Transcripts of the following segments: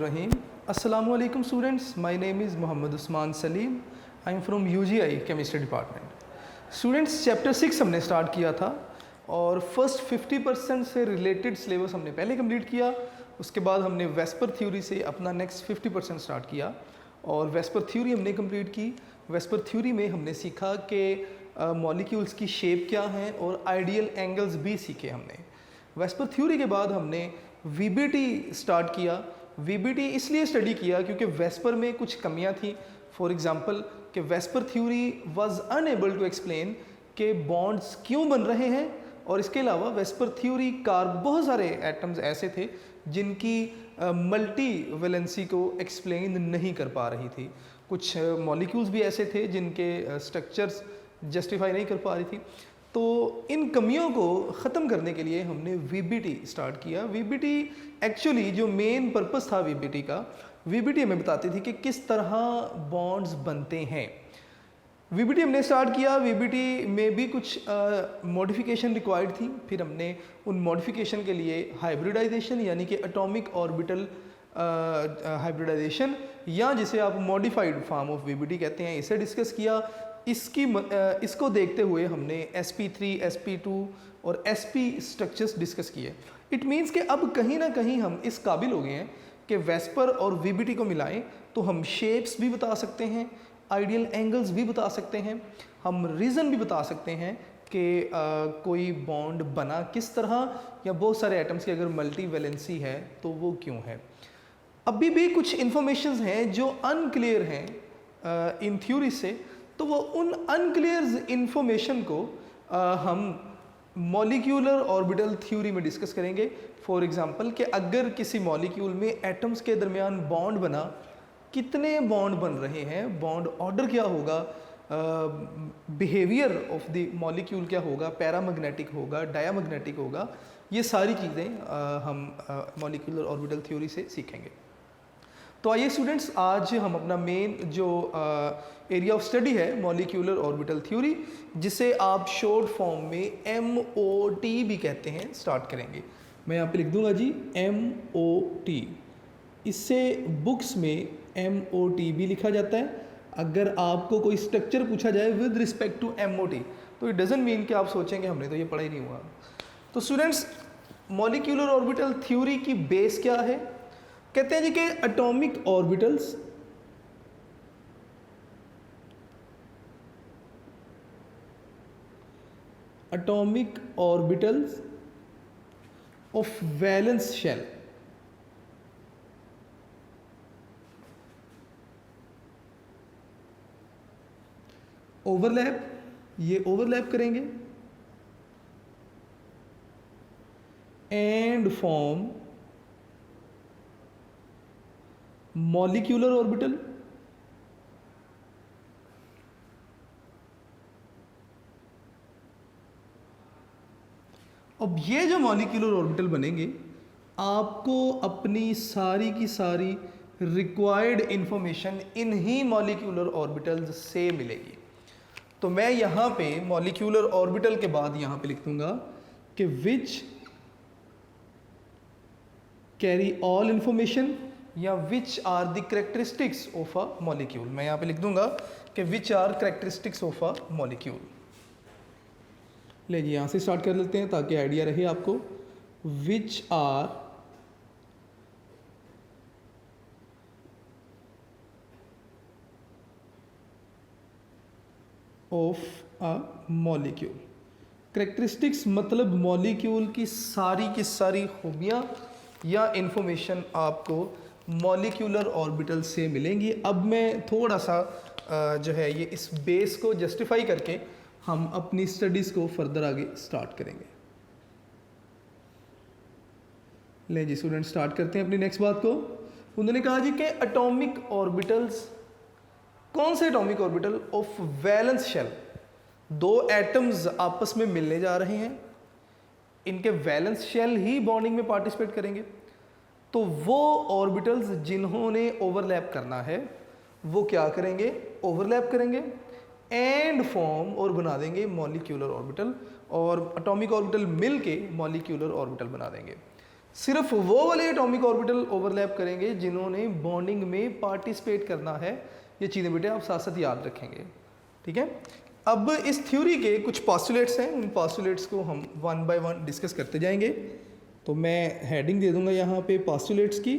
बिस्मिल्लाहिर्रहमानिर्रहीम। अस्सलामु अलैकुम students, my name is Mohammad Usman Salim. I am from UGI chemistry department. Students, chapter 6 हमने स्टार्ट किया था और फर्स्ट 50% से रिलेटेड सिलेबस हमने पहले कंप्लीट किया। उसके बाद हमने वेस्पर थ्योरी से अपना नेक्स्ट 50% स्टार्ट किया और वेस्पर थ्योरी हमने कंप्लीट की। वेस्पर थ्योरी में हमने सीखा कि मॉलिक्यूल्स की शेप क्या हैं और आइडियल एंगल्स भी सीखे हमने। वेस्पर थ्योरी के बाद हमने वीबीटी स्टार्ट किया। वीबीटी इसलिए स्टडी किया क्योंकि वेस्पर में कुछ कमियां थी। फॉर एग्जांपल कि VSEPR theory was unable to explain कि बॉन्ड्स क्यों बन रहे हैं, और इसके अलावा वेस्पर थ्योरी बहुत सारे एटम्स ऐसे थे जिनकी मल्टी वैलेंसी को एक्सप्लेन नहीं कर पा रही थी। कुछ मॉलिक्यूल्स भी ऐसे थे जिनके स्ट्रक्चर्स जस्टिफाई नहीं कर पा रही थी। तो इन कमियों को ख़त्म करने के लिए हमने वीबीटी स्टार्ट किया। वीबीटी एक्चुअली जो मेन पर्पस था वीबीटी का, वीबीटी हमें बताती थी कि किस तरह बॉन्ड्स बनते हैं। वीबीटी हमने स्टार्ट किया। वीबीटी में भी कुछ मॉडिफिकेशन रिक्वायर्ड थी। फिर हमने उन मॉडिफिकेशन के लिए हाइब्रिडाइजेशन यानी कि एटॉमिक ऑर्बिटल हाइब्रिडाइजेशन या जिसे आप मॉडिफाइड फॉर्म ऑफ वीबीटी कहते हैं, इसे डिस्कस किया। इसको देखते हुए हमने sp3, sp2 और sp स्ट्रक्चर्स डिस्कस किए। इट मीन्स कि अब कहीं ना कहीं हम इस काबिल हो गए हैं कि वेस्पर और वीबीटी को मिलाएं तो हम शेप्स भी बता सकते हैं, आइडियल एंगल्स भी बता सकते हैं, हम रीज़न भी बता सकते हैं कि कोई बॉन्ड बना किस तरह, या बहुत सारे एटम्स की अगर मल्टी वैलेंसी है तो वो क्यों है। अभी भी कुछ इंफॉर्मेशंस हैं जो अनक्लियर हैं इन थ्योरी से, तो वो उन अनक्लियर इंफॉर्मेशन को हम मॉलिक्यूलर ऑर्बिटल थ्योरी में डिस्कस करेंगे। फॉर एग्जांपल कि अगर किसी मॉलिक्यूल में एटम्स के दरमियान बॉन्ड बना, कितने बॉन्ड बन रहे हैं, बॉन्ड ऑर्डर क्या होगा, बिहेवियर ऑफ द मॉलिक्यूल क्या होगा, पैरामैग्नेटिक होगा, डायामैग्नेटिक होगा, ये सारी चीज़ें हम मॉलिक्यूलर ऑर्बिटल थ्योरी से सीखेंगे। तो आइए स्टूडेंट्स, आज हम अपना मेन जो एरिया ऑफ स्टडी है मॉलिक्यूलर ऑर्बिटल थ्योरी, जिसे आप शॉर्ट फॉर्म में MOT भी कहते हैं, स्टार्ट करेंगे। मैं यहाँ पे लिख दूंगा जी MOT। इससे बुक्स में MOT भी लिखा जाता है। अगर आपको कोई स्ट्रक्चर पूछा जाए विद रिस्पेक्ट टू MOT तो इट डजंट मीन कि आप सोचेंगे हमने तो ये पढ़ा ही नहीं हुआ। तो स्टूडेंट्स, मॉलिक्यूलर ऑर्बिटल थ्योरी की बेस क्या है? कहते हैं जी कि atomic orbitals of valence shell overlap, ये ओवरलैप करेंगे एंड फॉर्म मॉलिक्यूलर ऑर्बिटल। अब ये जो मॉलिक्यूलर ऑर्बिटल बनेंगे, आपको अपनी सारी की सारी रिक्वायर्ड इंफॉर्मेशन इन्हीं मॉलिक्यूलर ऑर्बिटल्स से मिलेगी। तो मैं यहाँ पे मॉलिक्यूलर ऑर्बिटल के बाद यहाँ पे लिख दूंगा कि विच कैरी ऑल इंफॉर्मेशन या which are the characteristics of a molecule. मैं यहाँ पे लिख दूंगा कि which are characteristics of a molecule. ले जी, यहाँ से स्टार्ट कर लेते हैं ताकि आइडिया रहे आपको। Which are of a molecule. Characteristics मतलब मॉलिक्यूल की सारी खूबियाँ या इंफॉर्मेशन आपको मॉलिक्यूलर ऑर्बिटल से मिलेंगी। अब मैं थोड़ा सा जो है ये इस बेस को जस्टिफाई करके हम अपनी स्टडीज़ को फर्दर आगे स्टार्ट करेंगे। ले जी स्टूडेंट, स्टार्ट करते हैं अपनी नेक्स्ट बात को। उन्होंने कहा जी कि एटॉमिक ऑर्बिटल्स, कौन से atomic orbital of valence shell, दो एटम्स आपस में मिलने जा रहे हैं, इनके वैलेंस शेल ही बॉन्डिंग में पार्टिसिपेट करेंगे। तो वो ऑर्बिटल्स जिन्होंने ओवरलैप करना है वो क्या करेंगे? ओवरलैप करेंगे एंड फॉर्म और बना देंगे मॉलिक्यूलर ऑर्बिटल, और एटॉमिक ऑर्बिटल मिल के मॉलिक्यूलर ऑर्बिटल बना देंगे। सिर्फ वो वाले एटॉमिक ऑर्बिटल ओवरलैप करेंगे जिन्होंने बॉन्डिंग में पार्टिसिपेट करना है। ये चीज़ें बेटे आप साथ साथ याद रखेंगे, ठीक है। अब इस थ्योरी के कुछ पॉस्टुलेट्स हैं, उन पॉस्टुलेट्स को हम वन बाय वन डिस्कस करते जाएंगे। तो मैं हेडिंग दे दूंगा यहाँ पे पॉस्टुलेट्स की।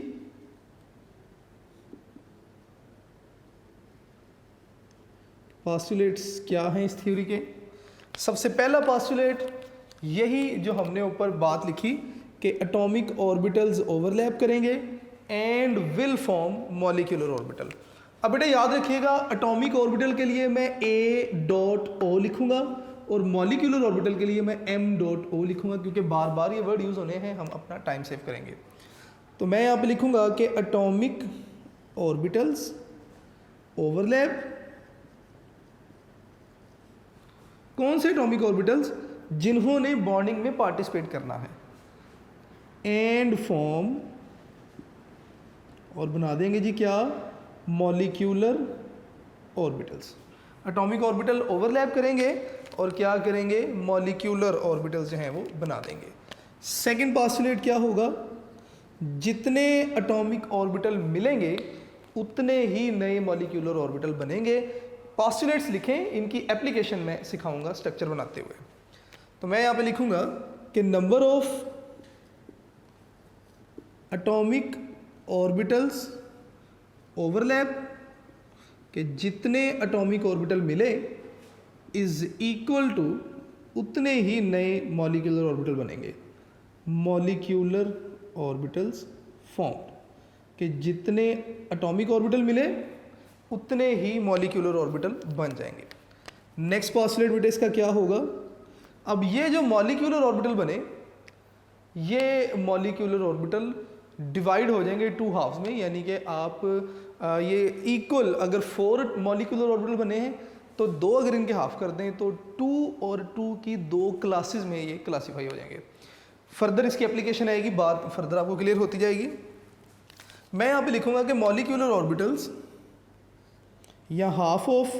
पॉस्टुलेट्स क्या हैं इस थ्योरी के? सबसे पहला पॉस्टुलेट यही जो हमने ऊपर बात लिखी कि एटॉमिक ऑर्बिटल्स ओवरलैप करेंगे and will form molecular orbital. अब बेटा याद रखिएगा, एटॉमिक ऑर्बिटल के लिए मैं a.o लिखूंगा और मॉलिक्यूलर ऑर्बिटल के लिए मैं m.o लिखूंगा, क्योंकि बार बार ये वर्ड यूज़ होने हैं, हम अपना टाइम सेव करेंगे। तो मैं यहाँ पे लिखूंगा कि एटॉमिक ऑर्बिटल्स ओवरलैप, कौन से एटॉमिक ऑर्बिटल्स? जिन्होंने बॉन्डिंग में पार्टिसिपेट करना है, एंड फॉर्म, और बना देंगे जी क्या? Molecular orbitals. Atomic orbital overlap करेंगे और क्या करेंगे? मॉलिक्यूलर ऑर्बिटल्स जो हैं वो बना देंगे। सेकंड पॉस्टुलेट क्या होगा? जितने एटॉमिक ऑर्बिटल मिलेंगे उतने ही नए मॉलिक्यूलर ऑर्बिटल बनेंगे। पॉस्टुलेट्स लिखें, इनकी एप्लीकेशन में सिखाऊंगा स्ट्रक्चर बनाते हुए। तो मैं यहाँ पे लिखूंगा कि number of atomic orbitals overlap, कि जितने एटॉमिक ऑर्बिटल मिले इज इक्वल टू उतने ही नए मॉलिक्यूलर ऑर्बिटल बनेंगे। मॉलिक्यूलर ऑर्बिटल्स फॉर्म, कि जितने एटॉमिक ऑर्बिटल मिले उतने ही मॉलिक्यूलर ऑर्बिटल बन जाएंगे। नेक्स्ट पॉस्टुलेट बेटा इसका क्या होगा? अब ये जो मॉलिक्यूलर ऑर्बिटल बने, ये मॉलिक्यूलर ऑर्बिटल डिवाइड हो जाएंगे टू हाफ्स में, यानी कि आप ये इक्वल, अगर 4 मॉलिक्यूलर ऑर्बिटल बने हैं तो 2 अगर इनके हाफ कर दें तो 2 और 2 की 2 क्लासेस में ये क्लासीफाई हो जाएंगे। फर्दर इसकी एप्लीकेशन आएगी, बात फर्दर आपको क्लियर होती जाएगी। मैं यहाँ पे लिखूंगा कि मॉलिक्यूलर ऑर्बिटल्स या half of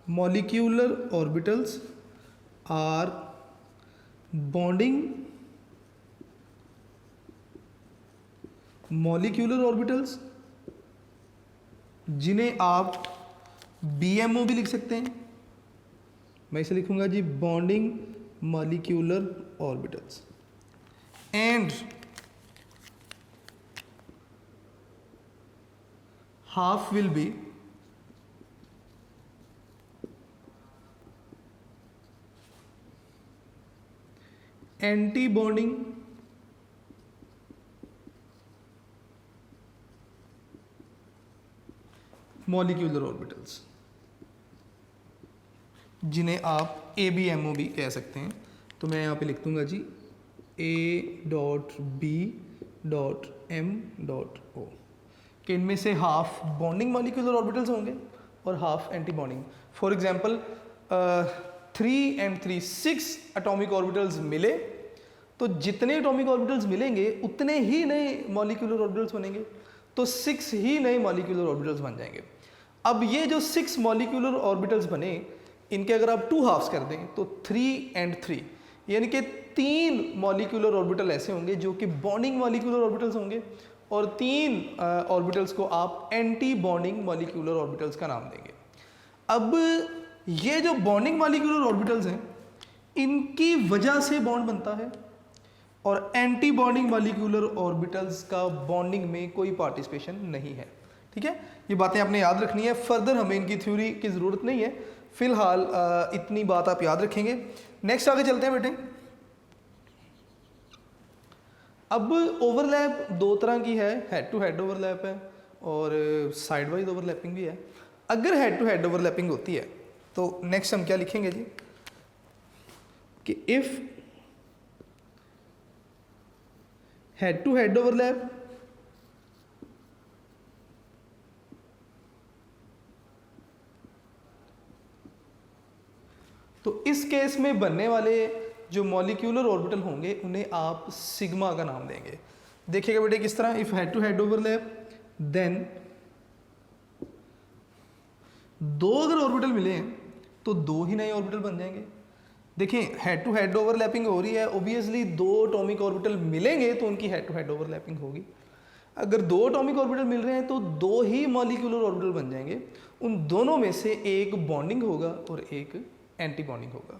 molecular orbitals are bonding molecular orbitals, जिन्हें आप BMO भी लिख सकते हैं। मैं इसे लिखूंगा जी bonding molecular orbitals, and half will be anti bonding molecular orbitals, जिन्हें आप ABMO भी कह सकते हैं। तो मैं यहाँ पे लिख दूंगा जी A.B.M.O, कि इनमें से हाफ बॉन्डिंग मॉलिक्यूलर ऑर्बिटल्स होंगे और half anti bonding. For example 3 and 3 6 atomic orbitals मिले तो जितने एटॉमिक ऑर्बिटल्स मिलेंगे उतने ही नए मॉलिक्यूलर ऑर्बिटल्स बनेंगे, तो 6 ही नए मॉलिक्यूलर ऑर्बिटल्स बन जाएंगे। अब ये जो 6 मॉलिक्यूलर ऑर्बिटल्स बने, इनके अगर आप 2 हाफ्स कर दें तो 3 and 3, यानी कि 3 मॉलिक्यूलर ऑर्बिटल ऐसे होंगे जो कि बॉन्डिंग मॉलिक्यूलर ऑर्बिटल्स होंगे और 3 ऑर्बिटल्स को आप एंटी बॉन्डिंग मॉलिक्यूलर ऑर्बिटल्स का नाम देंगे। अब ये जो बॉन्डिंग मॉलिक्यूलर ऑर्बिटल्स हैं, इनकी वजह से बॉन्ड बनता है और एंटी बॉन्डिंग मॉलिक्यूलर ऑर्बिटल्स का बॉन्डिंग में कोई पार्टिसिपेशन नहीं है। ठीक है, ये बातें आपने याद रखनी है। फर्दर हमें इनकी थ्योरी की ज़रूरत नहीं है, फिलहाल इतनी बात आप याद रखेंगे। नेक्स्ट आगे चलते हैं बेटे। अब ओवरलैप 2 तरह की है, हेड टू हेड ओवरलैप है और साइड वाइज ओवरलैपिंग भी है। अगर हेड टू हेड ओवरलैपिंग होती है तो नेक्स्ट हम क्या लिखेंगे जी कि if head to head overlap तो इस केस में बनने वाले जो मॉलिक्यूलर ऑर्बिटल होंगे उन्हें आप सिग्मा का नाम देंगे। देखिएगा बेटे किस तरह, if head to head overlap then 2 अगर ऑर्बिटल मिले हैं तो 2 ही नए ऑर्बिटल बन जाएंगे। देखें हेड टू हेड ओवरलैपिंग हो रही है, ओबियसली दो एटॉमिक ऑर्बिटल मिलेंगे तो उनकी हेड टू हेड ओवरलैपिंग होगी। अगर दो एटॉमिक ऑर्बिटल मिल रहे हैं तो दो ही मॉलिक्यूलर ऑर्बिटल बन जाएंगे, उन दोनों में से एक बॉन्डिंग होगा और एक एंटी बॉन्डिंग होगा।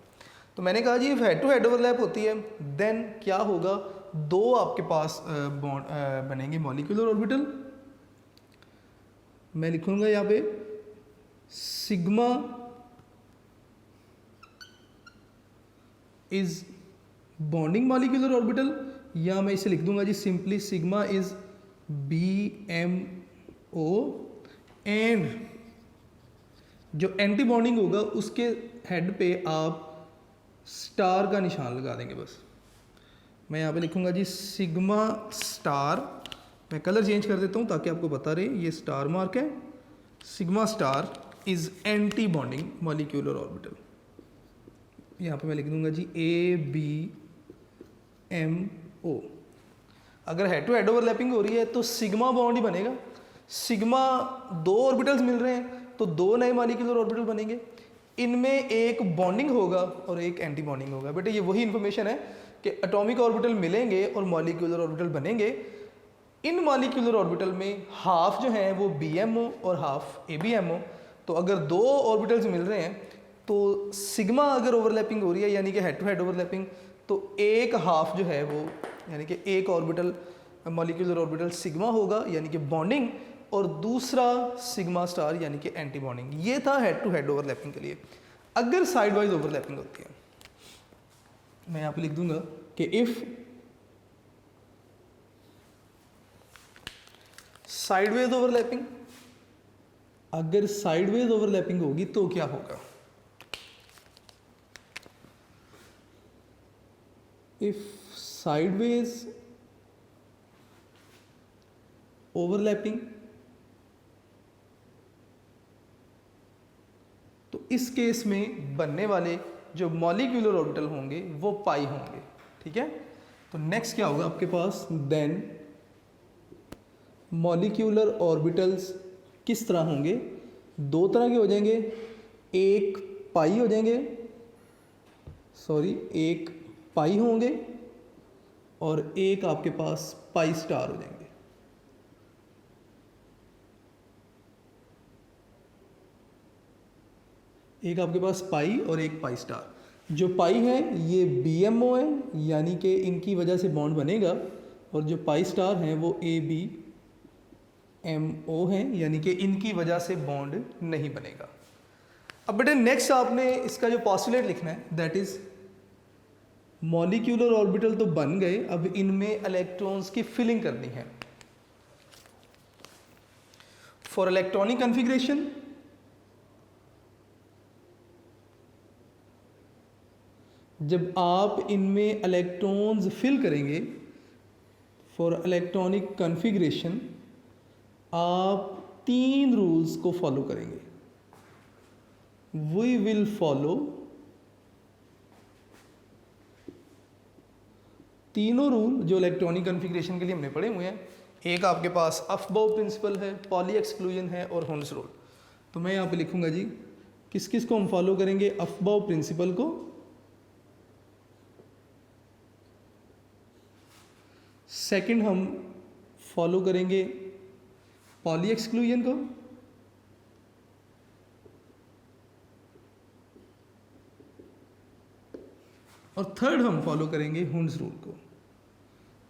तो मैंने कहा जी हेड टू हेड ओवरलैप होती है देन क्या होगा, दो आपके पास बॉन्ड बनेंगे मॉलिक्यूलर ऑर्बिटल। मैं लिखूंगा यहाँ पे sigma is bonding molecular orbital, या मैं इसे लिख दूंगा जी simply sigma is BMO, and जो एंटी बॉन्डिंग होगा उसके हेड पे आप स्टार का निशान लगा देंगे। बस मैं यहाँ पे लिखूंगा जी सिग्मा स्टार, मैं कलर चेंज कर देता हूँ ताकि आपको बता रहे ये स्टार मार्क है। Sigma star is anti bonding molecular orbital, यहाँ पे मैं लिख दूंगा जी ABMO। अगर हेड टू हेड ओवरलैपिंग हो रही है तो सिग्मा बॉन्ड ही बनेगा। सिग्मा दो ऑर्बिटल्स मिल रहे हैं तो दो नए मॉलिक्यूलर ऑर्बिटल बनेंगे, इनमें एक बॉन्डिंग होगा और एक एंटी बॉन्डिंग होगा। बेटे ये वही इन्फॉर्मेशन है कि एटॉमिक ऑर्बिटल मिलेंगे और मॉलिक्यूलर ऑर्बिटल बनेंगे। इन मॉलिक्यूलर ऑर्बिटल में हाफ जो है वो BMO और हाफ ABMO। तो अगर दो ऑर्बिटल्स मिल रहे हैं तो सिग्मा अगर ओवरलैपिंग हो रही है यानी कि हेड टू हेड ओवरलैपिंग, तो एक हाफ जो है वो यानी कि एक ऑर्बिटल मॉलिक्यूलर ऑर्बिटल सिग्मा होगा यानी कि बॉन्डिंग, और दूसरा सिग्मा स्टार यानी कि एंटी बॉन्डिंग। ये था हेड टू हेड ओवरलैपिंग के लिए। अगर साइड वाइज ओवरलैपिंग होती है, मैं यहाँ पे लिख दूंगा कि इफ साइडवेज ओवरलैपिंग, अगर साइडवेज ओवरलैपिंग होगी तो क्या होगा, इफ साइडवेज ओवरलैपिंग, तो इस केस में बनने वाले जो मॉलिक्यूलर ऑर्बिटल होंगे वो पाई होंगे। ठीक है, तो नेक्स्ट क्या होगा आपके पास, देन मॉलिक्यूलर ऑर्बिटल्स किस तरह होंगे, दो तरह के हो जाएंगे, एक पाई हो जाएंगे, एक पाई होंगे और एक आपके पास पाई स्टार हो जाएंगे। एक आपके पास पाई और एक पाई स्टार। जो पाई है ये BMO है यानी कि इनकी वजह से बॉन्ड बनेगा, और जो पाई स्टार हैं वो ABMO है यानी कि इनकी वजह से बॉन्ड नहीं बनेगा। अब बेटे नेक्स्ट आपने इसका जो पॉस्टुलेट लिखना है दैट इज मॉलिक्यूलर ऑर्बिटल तो बन गए, अब इनमें इलेक्ट्रॉन्स की फिलिंग करनी है। फॉर इलेक्ट्रॉनिक कॉन्फ़िगरेशन जब आप इनमें इलेक्ट्रॉन्स फिल करेंगे, फॉर इलेक्ट्रॉनिक कॉन्फ़िगरेशन आप तीन रूल्स को फॉलो करेंगे। वी विल फॉलो तीनों रूल जो इलेक्ट्रॉनिक कॉन्फ़िगरेशन के लिए हमने पढ़े हुए हैं। एक आपके पास अफबाउ प्रिंसिपल है, पॉली एक्सक्लूजन है और होल्स रूल। तो मैं यहाँ पे लिखूंगा जी किस किस को हम फॉलो करेंगे, अफबाउ प्रिंसिपल को, सेकंड हम फॉलो करेंगे पॉली एक्सक्लूजन को, और थर्ड हम फॉलो करेंगे हुंड्स रूल को।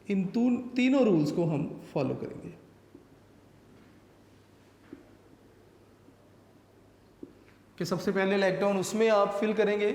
इन तीनों रूल्स को हम फॉलो करेंगे। कि सबसे पहले इलेक्ट्रॉन उसमें आप फिल करेंगे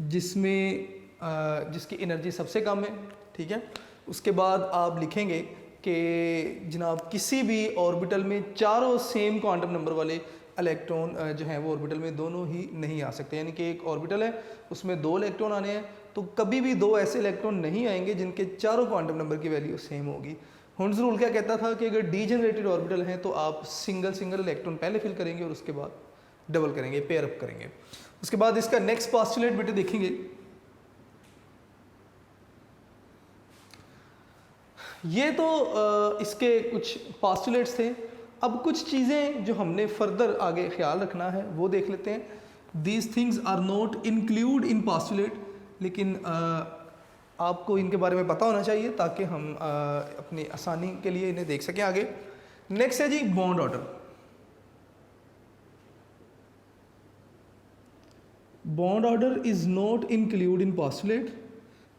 जिसकी एनर्जी सबसे कम है। ठीक है, उसके बाद आप लिखेंगे कि जनाब किसी भी ऑर्बिटल में चारों सेम क्वांटम नंबर वाले इलेक्ट्रॉन जो हैं वो ऑर्बिटल में दोनों ही नहीं आ सकते। यानी कि एक ऑर्बिटल है उसमें दो इलेक्ट्रॉन आने हैं तो कभी भी दो ऐसे इलेक्ट्रॉन नहीं आएंगे जिनके चारों क्वांटम नंबर की वैल्यू सेम होगी। हुंड्स रूल क्या कहता था कि अगर डीजेनरेटेड ऑर्बिटल हैं तो आप सिंगल इलेक्ट्रॉन पहले फिल करेंगे और उसके बाद डबल करेंगे, पेयर अप करेंगे। उसके बाद इसका नेक्स्ट पोस्टुलेट बेटे देखेंगे, ये तो इसके कुछ पोस्टुलेट्स थे। अब कुछ चीज़ें जो हमने फर्दर आगे ख्याल रखना है वो देख लेते हैं। These things are not include in postulate. लेकिन आपको इनके बारे में पता होना चाहिए ताकि हम अपनी आसानी के लिए इन्हें देख सकें आगे। नेक्स्ट है जी bond order. Bond order is not include in postulate.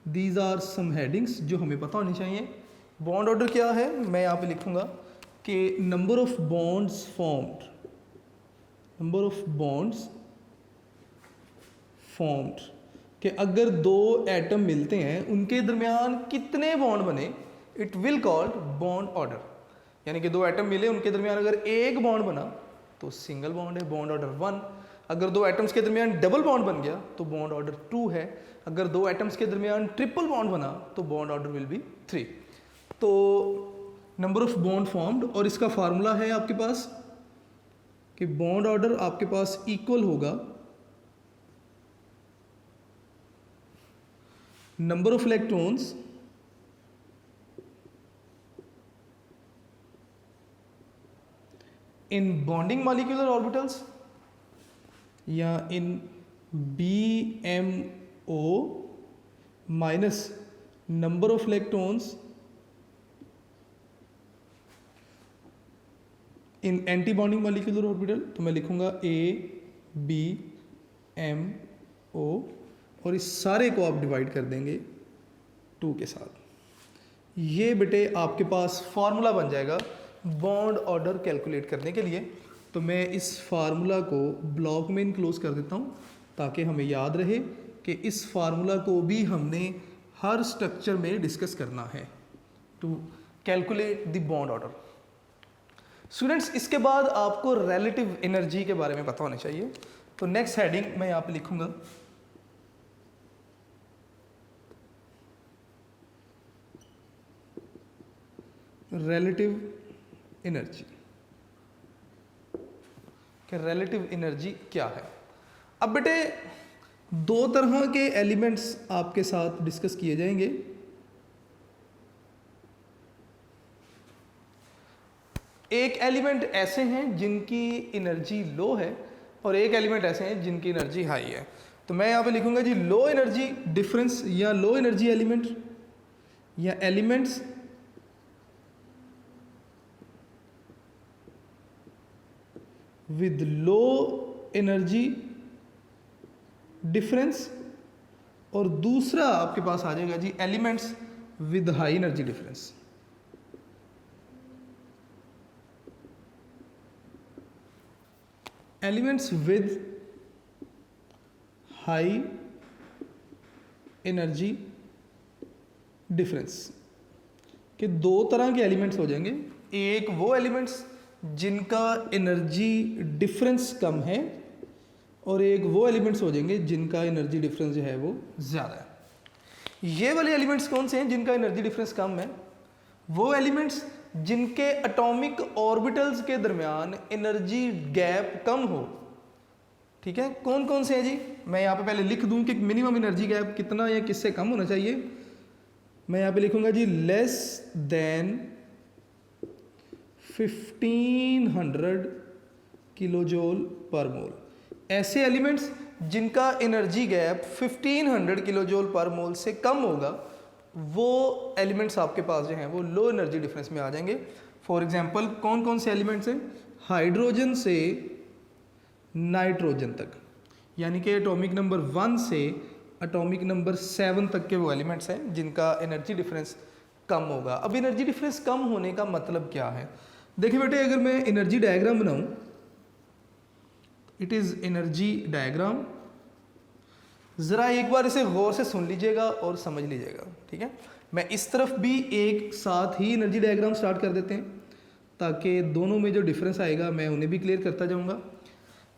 These are some headings जो हमें पता होनी चाहिए। बॉन्ड ऑर्डर क्या है, मैं यहाँ पे लिखूँगा कि number of bonds formed, number of bonds formed, कि अगर दो एटम मिलते हैं उनके दरमियान कितने बॉन्ड बने, it will called bond order. यानी कि दो एटम मिले उनके दरमियान अगर एक बॉन्ड बना तो सिंगल बॉन्ड है, बॉन्ड ऑर्डर 1। अगर दो एटम्स के दरमियान डबल बॉन्ड बन गया तो बॉन्ड ऑर्डर 2 है। अगर दो एटम्स के दरमियान ट्रिपल बॉन्ड बना तो बॉन्ड ऑर्डर विल बी 3। तो नंबर ऑफ बॉन्ड फॉर्म्ड, और इसका फार्मूला है आपके पास कि बॉन्ड ऑर्डर आपके पास इक्वल होगा number of electrons in bonding molecular orbitals या इन BMO minus number of electrons in anti bonding molecular orbital. तो मैं लिखूंगा ABMO और इस सारे को आप डिवाइड कर देंगे 2 के साथ। ये बेटे आपके पास फार्मूला बन जाएगा बॉन्ड ऑर्डर कैलकुलेट करने के लिए। तो मैं इस फार्मूला को ब्लॉक में इनक्लोज कर देता हूँ ताकि हमें याद रहे कि इस फार्मूला को भी हमने हर स्ट्रक्चर में डिस्कस करना है to calculate the bond order. Students, इसके बाद आपको रिलेटिव एनर्जी के बारे में पता होना चाहिए। तो नेक्स्ट हेडिंग मैं यहाँ पे लिखूंगा रिलेटिव एनर्जी, कि रिलेटिव एनर्जी क्या है। अब बेटे 2 तरह के एलिमेंट्स आपके साथ डिस्कस किए जाएंगे। एक एलिमेंट ऐसे हैं जिनकी एनर्जी लो है और एक एलिमेंट ऐसे हैं जिनकी एनर्जी हाई है। तो मैं यहाँ पे लिखूंगा जी लो एनर्जी डिफरेंस या लो एनर्जी एलिमेंट या elements with low energy difference, और दूसरा आपके पास आ जाएगा जी elements with high energy difference. Elements with high energy difference के 2 तरह के एलिमेंट्स हो जाएंगे। एक वो एलिमेंट्स जिनका एनर्जी डिफरेंस कम है और एक वो एलिमेंट्स हो जाएंगे जिनका एनर्जी डिफरेंस जो है वो ज़्यादा है। ये वाले एलिमेंट्स कौन से हैं जिनका एनर्जी डिफरेंस कम है? वो एलिमेंट्स जिनके एटॉमिक ऑर्बिटल्स के दरमियान एनर्जी गैप कम हो। ठीक है, कौन कौन से हैं जी? मैं यहाँ पे पहले लिख दूँ कि मिनिमम एनर्जी गैप कितना या किससे कम होना चाहिए। मैं यहाँ पे लिखूँगा जी लेस देन 1500 किलोजोल पर मोल। ऐसे एलिमेंट्स जिनका एनर्जी गैप 1500 किलोजोल पर मोल से कम होगा वो एलिमेंट्स आपके पास जो हैं वो लो एनर्जी डिफरेंस में आ जाएंगे। फॉर एग्जांपल कौन कौन से एलिमेंट्स हैं? हाइड्रोजन से नाइट्रोजन तक, यानी कि एटॉमिक नंबर 1 से एटॉमिक नंबर 7 तक के वो एलिमेंट्स हैं जिनका एनर्जी डिफरेंस कम होगा। अब एनर्जी डिफरेंस कम होने का मतलब क्या है? देखिए बेटे, अगर मैं एनर्जी डायग्राम बनाऊं, इट इज़ एनर्जी डायग्राम। ज़रा एक बार इसे गौर से सुन लीजिएगा और समझ लीजिएगा। ठीक है, मैं इस तरफ भी एक साथ ही एनर्जी डायग्राम स्टार्ट कर देते हैं ताकि दोनों में जो डिफरेंस आएगा मैं उन्हें भी क्लियर करता जाऊंगा।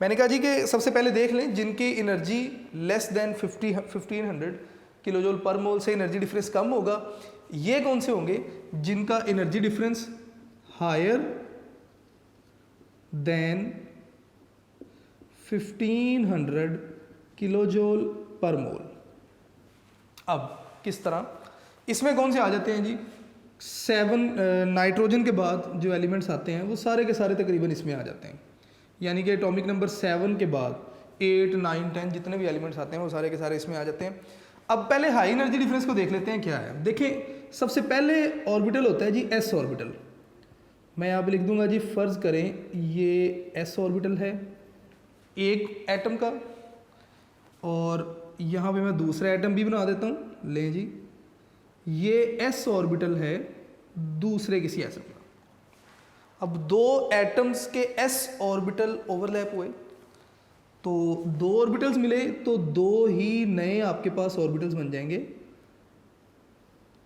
मैंने कहा जी कि सबसे पहले देख लें जिनकी एनर्जी लेस देन 1500 किलोजोल पर मोल से एनर्जी डिफरेंस कम होगा। ये कौन से होंगे? जिनका एनर्जी डिफरेंस हायर देन 1500 किलोजोल पर मोल। अब किस तरह? इसमें कौन से आ जाते हैं जी? 7 नाइट्रोजन के बाद जो एलिमेंट्स आते हैं वो सारे के सारे तकरीबन इसमें आ जाते हैं। यानी कि एटॉमिक नंबर 7 के बाद 8, 9, 10 जितने भी एलिमेंट्स आते हैं वो सारे के सारे इसमें आ जाते हैं। अब पहले हाई एनर्जी डिफरेंस को देख लेते हैं क्या है। देखिए सबसे पहले ऑर्बिटल होता है जी एस ऑर्बिटल। मैं यहाँ पे लिख दूंगा जी, फर्ज करें ये एस ऑर्बिटल है एक एटम का, और यहाँ पे मैं दूसरा एटम भी बना देता हूँ। लें जी, ये एस ऑर्बिटल है दूसरे किसी एटम का। अब दो एटम्स के एस ऑर्बिटल ओवरलैप हुए, तो दो ऑर्बिटल्स मिले तो दो ही नए आपके पास ऑर्बिटल्स बन जाएंगे,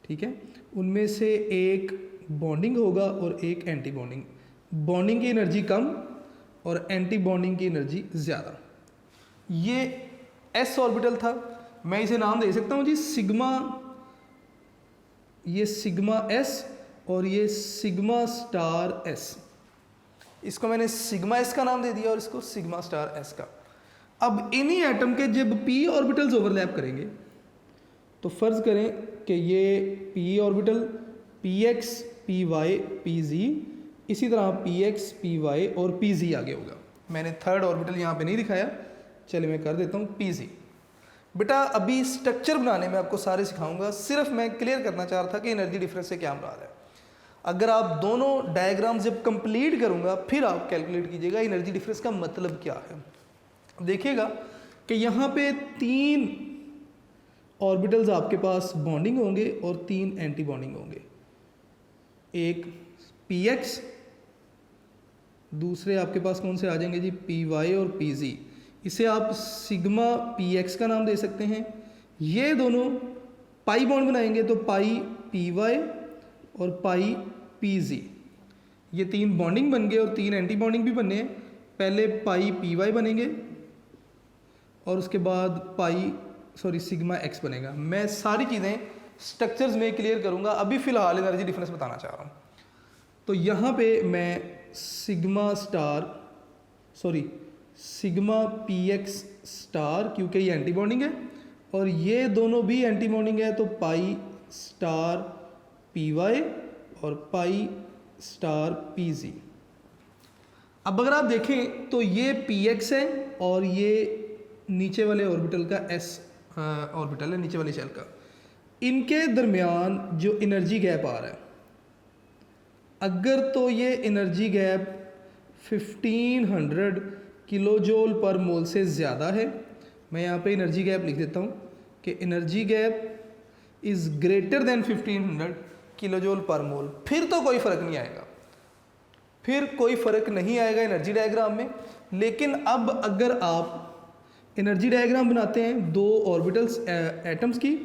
ठीक है। उनमें से एक बॉन्डिंग होगा और एक एंटी बॉन्डिंग। बॉन्डिंग की एनर्जी कम और एंटी बॉन्डिंग की एनर्जी ज़्यादा। ये एस ऑर्बिटल था, मैं इसे नाम दे सकता हूँ जी सिग्मा। ये सिग्मा एस और ये सिग्मा स्टार एस। इसको मैंने सिग्मा एस का नाम दे दिया और इसको सिग्मा स्टार एस का। अब इन्हीं एटम के जब पी ऑर्बिटल्स ओवरलैप करेंगे तो फर्ज करें कि ये P orbital P X P Y P Z, इसी तरह पी एक्स पी वाई और पी जी आगे होगा। मैंने थर्ड ऑर्बिटल यहाँ पे नहीं दिखाया, चलिए मैं कर देता हूँ पी जी। बेटा अभी स्ट्रक्चर बनाने में आपको सारे सिखाऊंगा, सिर्फ मैं क्लियर करना चाह रहा था कि एनर्जी डिफरेंस से क्या मुराद है। अगर आप दोनों डायग्राम जब कंप्लीट करूंगा फिर आप कैलकुलेट कीजिएगा एनर्जी डिफरेंस का मतलब क्या है। देखिएगा कि यहाँ पे 3 ऑर्बिटल्स आपके पास बॉन्डिंग होंगे और 3 एंटी बॉन्डिंग होंगे। एक पी एक्स, दूसरे आपके पास कौन से आ जाएंगे जी, पी वाई और पी जी। इसे आप सिग्मा पी एक्स का नाम दे सकते हैं। ये दोनों पाई बॉन्ड बनाएंगे तो पाई पी वाई और पाई पी जी। ये 3 बॉन्डिंग बन गए और 3 एंटी बॉन्डिंग भी बने हैं। पहले पाई पी वाई बनेंगे और उसके बाद सिग्मा एक्स बनेगा। मैं सारी चीज़ें स्ट्रक्चर्स में क्लियर करूंगा, अभी फ़िलहाल एनर्जी डिफरेंस बताना चाह रहा हूँ। तो यहाँ पे मैं सिग्मा पी एक्स स्टार, क्योंकि ये एंटी बॉन्डिंग है और ये दोनों भी एंटी बॉन्डिंग है, तो पाई स्टार पी वाई और पाई स्टार पी जी। अब अगर आप देखें तो ये पी एक्स है और ये नीचे वाले ऑर्बिटल का एस ऑर्बिटल है, नीचे वाली शेल का। इनके दरमियान जो एनर्जी गैप आ रहा है, अगर तो ये एनर्जी गैप 1500 किलोजोल पर मोल से ज़्यादा है, मैं यहाँ पे एनर्जी गैप लिख देता हूँ कि energy gap is greater than 1500 किलोजोल पर मोल, फिर तो कोई फ़र्क नहीं आएगा, फिर कोई फ़र्क नहीं आएगा एनर्जी डायग्राम में। लेकिन अब अगर आप एनर्जी डायग्राम बनाते हैं दो ऑर्बिटल्स एटम्स की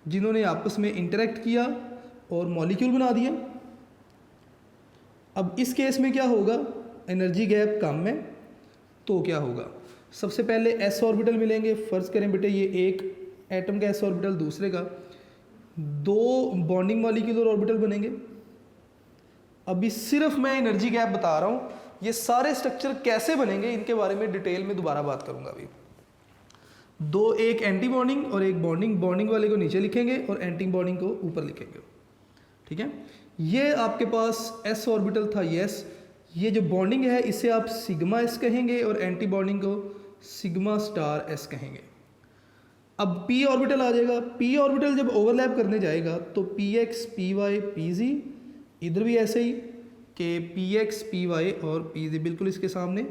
जिन्होंने आपस में इंटरेक्ट किया और मॉलिक्यूल बना दिया, अब इस केस में क्या होगा, एनर्जी गैप कम है तो क्या होगा, सबसे पहले एस ऑर्बिटल मिलेंगे। फ़र्ज़ करें बेटे ये एक एटम का एस ऑर्बिटल, दूसरे का, 2 बॉन्डिंग मॉलिक्यूल और ऑर्बिटल बनेंगे। अभी सिर्फ मैं एनर्जी गैप बता रहा हूँ, ये सारे स्ट्रक्चर कैसे बनेंगे इनके बारे में डिटेल में दोबारा बात करूँगा। अभी एक एंटी बॉन्डिंग और एक बॉन्डिंग, बॉन्डिंग वाले को नीचे लिखेंगे और एंटी बॉन्डिंग को ऊपर लिखेंगे, ठीक है। ये आपके पास एस ऑर्बिटल था, यस, ये जो बॉन्डिंग है इसे आप सिग्मा एस कहेंगे और एंटी बॉन्डिंग को सिग्मा स्टार एस कहेंगे। अब पी ऑर्बिटल आ जाएगा, पी ऑर्बिटल जब ओवरलैप करने जाएगा तो P X P Y P Z, इधर भी ऐसे ही कि पी एक्स पी वाई और पी जी, बिल्कुल इसके सामने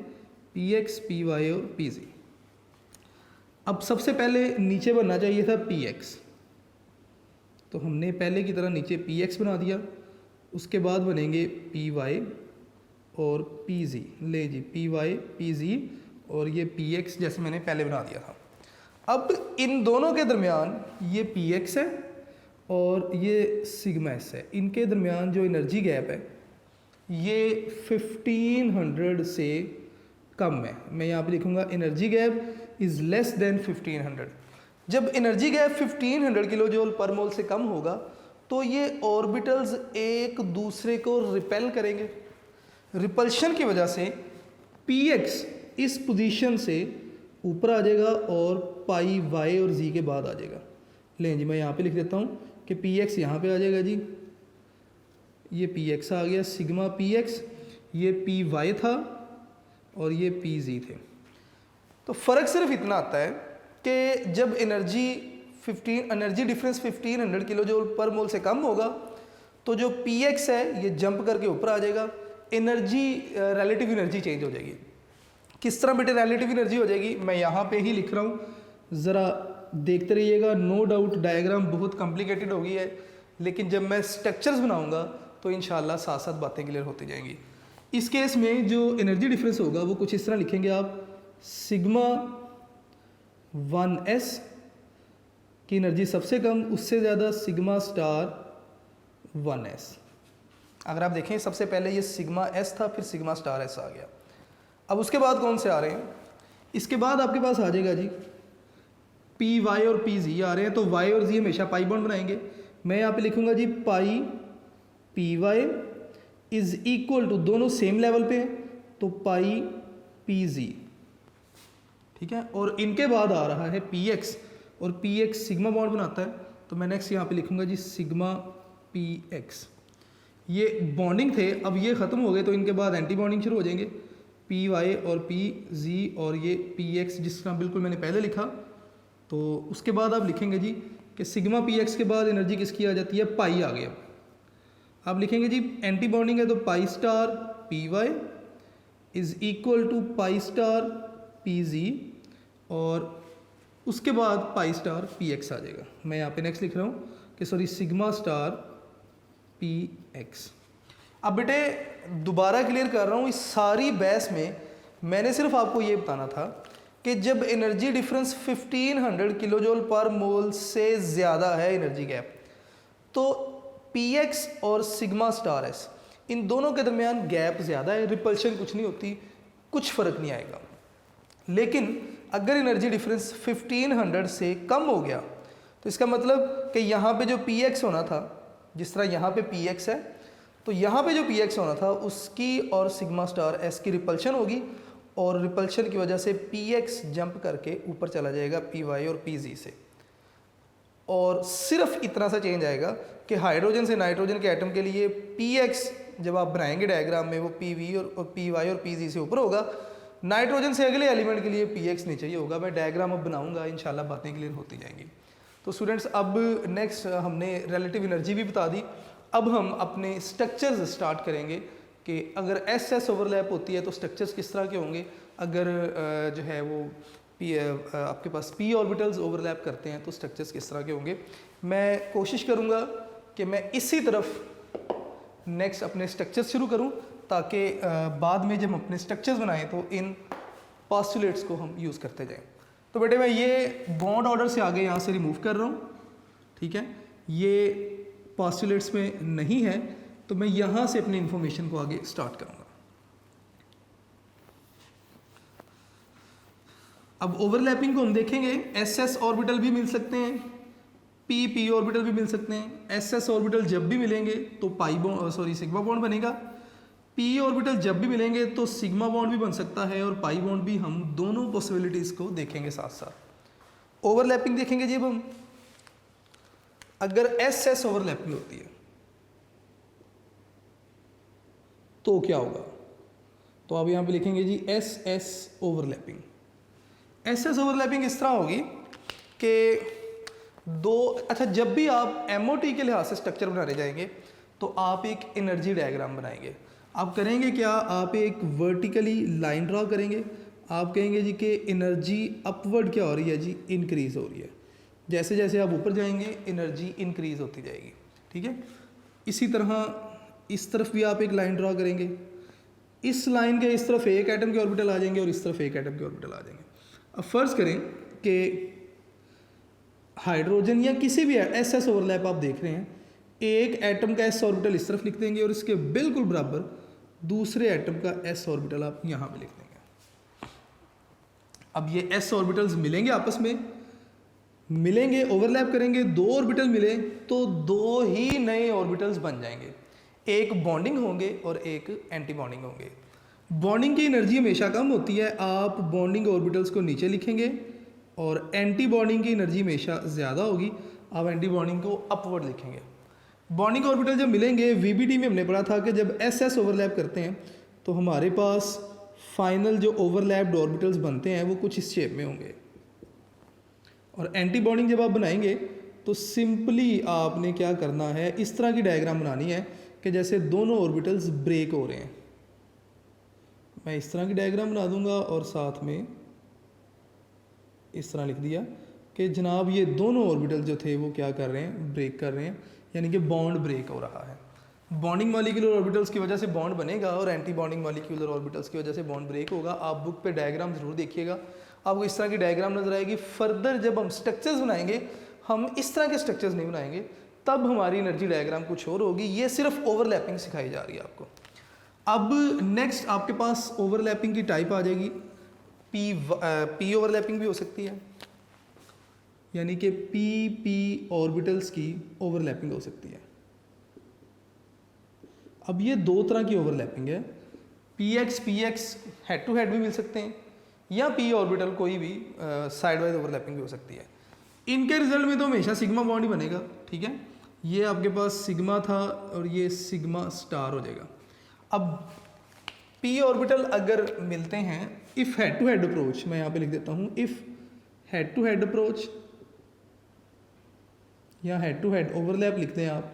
पी एक्स पी वाई और पी जी। अब सबसे पहले नीचे बनना चाहिए था पी एक्स, तो हमने पहले की तरह नीचे पी एक्स बना दिया, उसके बाद बनेंगे पी वाई और पी जी। ले जी, पी वाई पी जी और ये पी एक्स जैसे मैंने पहले बना दिया था। अब इन दोनों के दरमियान ये पी एक्स है और ये सिग्मा एस है, इनके दरमियान जो एनर्जी गैप है ये 1500 से कम है। मैं यहाँ पे लिखूँगा energy gap is less than 1500। जब energy gap 1500 kilo joule per mole से कम होगा तो ये ऑर्बिटल्स एक दूसरे को रिपेल करेंगे। रिपल्शन की वजह से पी एक्स इस पोजीशन से ऊपर आ जाएगा और पाई वाई और जी के बाद आ जाएगा। लें जी, मैं यहाँ पे लिख देता हूँ कि पी एक्स यहाँ पर आ जाएगा जी, ये पी एक्स आ गया, सिग्मा पी एक्स, ये पी वाई था और ये पी जी थे। तो फ़र्क सिर्फ इतना आता है कि जब energy 15 energy difference 1500 kilo joule per mole से कम होगा तो जो Px है ये जंप करके ऊपर आ जाएगा, एनर्जी रिलेटिव एनर्जी चेंज हो जाएगी। किस तरह बेटे रिलेटिव एनर्जी हो जाएगी, मैं यहाँ पे ही लिख रहा हूँ, ज़रा देखते रहिएगा। नो डाउट डायग्राम बहुत कॉम्प्लिकेटेड हो गई है, लेकिन जब मैं स्ट्रक्चर्स बनाऊँगा तो इंशाल्लाह साथ साथ बातें क्लियर होती जाएंगी। इस केस में जो एनर्जी डिफरेंस होगा वो कुछ इस तरह लिखेंगे आप, सिग्मा 1s की एनर्जी सबसे कम, उससे ज़्यादा सिग्मा स्टार 1s। अगर आप देखें सबसे पहले ये सिग्मा s था, फिर सिग्मा स्टार s आ गया। अब उसके बाद कौन से आ रहे हैं, इसके बाद आपके पास आ जाएगा जी पी वाई और पी जी आ रहे हैं, तो वाई और जी हमेशा पाई बॉन्ड बनाएंगे। मैं यहाँ पे लिखूँगा जी pi P Y is equal to, दोनों सेम लेवल पे हैं तो पाई पी जी, ठीक है। और इनके बाद आ रहा है पी एक्स, और पी एक्स सिग्मा बॉन्ड बनाता है, तो मैं नेक्स्ट यहाँ पे लिखूँगा जी सिग्मा पी एक्स। ये बॉन्डिंग थे, अब ये ख़त्म हो गए तो इनके बाद एंटी बॉन्डिंग शुरू हो जाएंगे, पी वाई और पी जी और ये पी एक्स जिस तरह बिल्कुल मैंने पहले लिखा। तो उसके बाद आप लिखेंगे जी कि सिग्मा पी एक्स के बाद एनर्जी किसकी आ जाती है, पाई आ गया। आप लिखेंगे जी एंटी बॉन्डिंग है तो pi star P Y is equal to pi star P Z, और उसके बाद पाई स्टार पी एक्स आ जाएगा। मैं यहाँ पे नेक्स्ट लिख रहा हूँ कि sorry sigma star P X. अब बेटे दोबारा क्लियर कर रहा हूँ, इस सारी बहस में मैंने सिर्फ आपको ये बताना था कि जब energy difference 1500 kilo joule per mole से ज़्यादा है एनर्जी गैप, तो Px और सिग्मा स्टार एस इन दोनों के दरमियान गैप ज़्यादा है, रिपल्शन कुछ नहीं होती, कुछ फ़र्क नहीं आएगा। लेकिन अगर एनर्जी डिफरेंस 1500 से कम हो गया तो इसका मतलब कि यहाँ पे जो Px होना था, जिस तरह यहाँ पे Px है, तो यहाँ पे जो Px होना था उसकी और सिग्मा स्टार एस की रिपल्शन होगी, और रिपल्शन की वजह से Px जंप करके ऊपर चला जाएगा Py और Pz से। और सिर्फ इतना सा चेंज आएगा कि हाइड्रोजन से नाइट्रोजन के एटम के लिए Px जब आप बनाएंगे डायग्राम में वो Pv और Py और Pz से ऊपर होगा, नाइट्रोजन से अगले एलिमेंट के लिए Px नीचे ही होगा। मैं डायग्राम अब बनाऊंगा, इंशाल्लाह बातें क्लियर होती जाएंगी। तो स्टूडेंट्स अब नेक्स्ट हमने रिलेटिव एनर्जी भी बता दी, अब हम अपने स्ट्रक्चर्स स्टार्ट करेंगे कि अगर एस एस ओवरलैप होती है तो स्ट्रक्चर्स किस तरह के होंगे, अगर जो है वो आपके पास पी ऑर्बिटल्स ओवरलैप करते हैं तो स्ट्रक्चर्स किस तरह के होंगे। मैं कोशिश करूँगा कि मैं इसी तरफ नेक्स्ट अपने स्ट्रक्चर्स शुरू करूँ, ताकि बाद में जब अपने स्ट्रक्चर्स बनाएं तो इन पोस्टुलेट्स को हम यूज़ करते जाएं। तो बेटे मैं ये बॉन्ड ऑर्डर से आगे यहाँ से रिमूव कर रहा हूँ, ठीक है, ये पोस्टुलेट्स में नहीं है, तो मैं यहाँ से अपनी इंफॉर्मेशन को आगे स्टार्ट करूँगा। अब ओवरलैपिंग को हम देखेंगे, एस एस ऑर्बिटल भी मिल सकते हैं, पी पी ऑर्बिटल भी मिल सकते हैं। एस एस ऑर्बिटल जब भी मिलेंगे तो पाई बॉन्ड सिग्मा बॉन्ड बनेगा, पी ऑर्बिटल जब भी मिलेंगे तो सिग्मा बॉन्ड भी बन सकता है और पाई बॉन्ड भी। हम दोनों पॉसिबिलिटीज़ को देखेंगे साथ साथ। ओवरलैपिंग देखेंगे जी अब हम, अगर एस एस ओवरलैपिंग होती है तो क्या होगा, तो आप यहाँ पे लिखेंगे G S S overlapping. S S overlapping इस तरह होगी कि दो, अच्छा जब भी आप एमओटी के लिहाज से स्ट्रक्चर बनाने जाएंगे तो आप एक एनर्जी डायग्राम बनाएंगे। आप करेंगे क्या, आप एक वर्टिकली लाइन ड्रा करेंगे, आप कहेंगे जी कि एनर्जी अपवर्ड क्या हो रही है जी, इंक्रीज़ हो रही है। जैसे जैसे आप ऊपर जाएंगे एनर्जी इंक्रीज़ होती जाएगी, ठीक है। इसी तरह इस तरफ भी आप एक लाइन ड्रा करेंगे, इस लाइन के इस तरफ एक एटम के ऑर्बिटल आ जाएंगे और इस तरफ एक एटम के ऑर्बिटल आ जाएंगे। अब फ़र्ज़ करें कि हाइड्रोजन या किसी भी एस एस ओवरलैप आप देख रहे हैं, एक एटम का एस ऑर्बिटल इस तरफ लिख देंगे और इसके बिल्कुल बराबर दूसरे एटम का एस ऑर्बिटल आप यहाँ पे लिख देंगे। अब ये एस ऑर्बिटल्स मिलेंगे, आपस में मिलेंगे, ओवरलैप करेंगे, दो ऑर्बिटल मिले तो दो ही नए ऑर्बिटल्स बन जाएंगे, एक बॉन्डिंग होंगे और एक एंटी बॉन्डिंग होंगे। बॉन्डिंग की एनर्जी हमेशा कम होती है, आप बॉन्डिंग ऑर्बिटल्स को नीचे लिखेंगे, और एंटी बॉन्डिंग की एनर्जी हमेशा ज़्यादा होगी, आप एंटी बॉन्डिंग को अपवर्ड लिखेंगे। बॉन्डिंग ऑर्बिटल जब मिलेंगे, वीबीटी में हमने पढ़ा था कि जब एस एस ओवरलैप करते हैं तो हमारे पास फाइनल जो ओवरलैप्ड ऑर्बिटल्स बनते हैं वो कुछ इस शेप में होंगे। और एंटी बॉन्डिंग जब आप बनाएंगे तो सिंपली आपने क्या करना है, इस तरह की डायग्राम बनानी है कि जैसे दोनों ऑर्बिटल्स ब्रेक हो रहे हैं। मैं इस तरह की डायग्राम बना दूंगा और साथ में इस तरह लिख दिया कि जनाब ये दोनों ऑर्बिटल जो थे वो क्या कर रहे हैं, ब्रेक कर रहे हैं, यानी कि बॉन्ड ब्रेक हो रहा है। बॉन्डिंग मॉलिक्यूलर ऑर्बिटल्स की वजह से बॉन्ड बनेगा और एंटी बॉन्डिंग मॉलिक्यूलर ऑर्बिटल्स की वजह से बॉन्ड ब्रेक होगा। आप बुक पे डायग्राम ज़रूर देखिएगा, आपको इस तरह की डायग्राम नजर आएगी। फर्दर जब हम स्ट्रक्चर्स बनाएंगे, हम इस तरह के स्ट्रक्चर्स नहीं बनाएंगे, तब हमारी एनर्जी डायग्राम कुछ और होगी। ये सिर्फ ओवरलैपिंग सिखाई जा रही है आपको। अब नेक्स्ट आपके पास ओवरलैपिंग की टाइप आ जाएगी। पी ओवरलैपिंग भी हो सकती है, यानी कि पी ऑर्बिटल्स की ओवरलैपिंग हो सकती है। अब ये दो तरह की ओवरलैपिंग है। P X head to head भी मिल सकते हैं, या पी ऑर्बिटल कोई भी साइड वाइज ओवरलैपिंग भी हो सकती है। इनके रिजल्ट में तो हमेशा सिग्मा बॉन्ड ही बनेगा, ठीक है। ये आपके पास सिग्मा था और ये सिग्मा स्टार हो जाएगा। अब पी ऑर्बिटल अगर मिलते हैं, if head to head approach, मैं यहाँ पे लिख देता हूँ, if head to head approach या हेड टू हेड ओवरलैप लिखते हैं आप,